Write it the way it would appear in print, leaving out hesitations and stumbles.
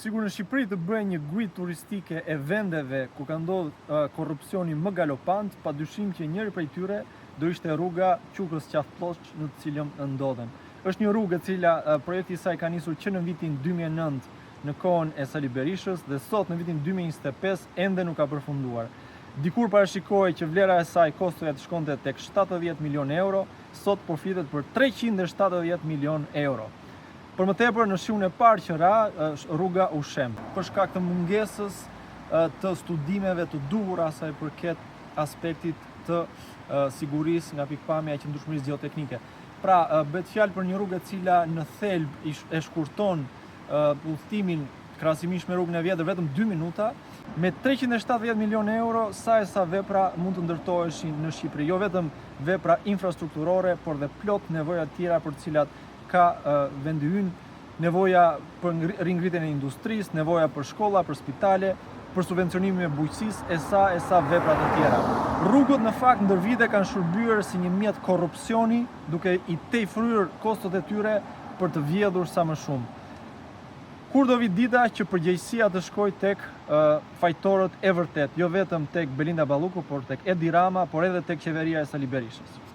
Sigur në Shqipëri të bëjë një guid turistike e vendeve ku ka ndodhur korrupsioni më galopant, padyshim që njëri prej tyre do ishte rruga Quqës-Qafploç në të cilën ndodhem. Është një rrugë e cila projekti i saj ka nisur që në vitin 2009 në kohën e Sali Berishës dhe sot në vitin 2025 ende nuk ka përfunduar. Dikur parashikohej që vlera e saj kostoja të shkonte tek 70 milion euro, sot përfitet për 370 milion euro. Për më tepër në shiun e parë që ra është rruga u shem. Për shkak të mungesës të studimeve të duhura sa i përket aspektit të sigurisë nga pikpamja e qëndrueshmërisë gjeoteknike. Pra, bëhet fjalë për një rrugë e cila në thelb e shkurton udhëtimin krahasimisht me rrugën e vjetër vetëm 2 minuta. Me 370 milion euro, sa e sa vepra mund të ndërtoheshin në Shqipëri. Jo vetëm vepra infrastrukturore, por dhe plot nevoja tjera për të cilat ka vendi ynë, nevoja për ringritjen e industrisë, nevoja për shkolla, për spitale, për subvencionimin e bujqësisë, e sa vepra të tjera. Rrugët në fakt ndër vite kanë shërbyer si një mjet korrupsioni, duke i tejfryrë kostot e tyre për të vjedhur sa më shumë. Kur do vit dita që përgjegjësia të shkojë tek fajtorët e vërtet, jo vetëm tek Belinda Balluku, por tek Edi Rama, por edhe tek qeveria e Sali Berishës.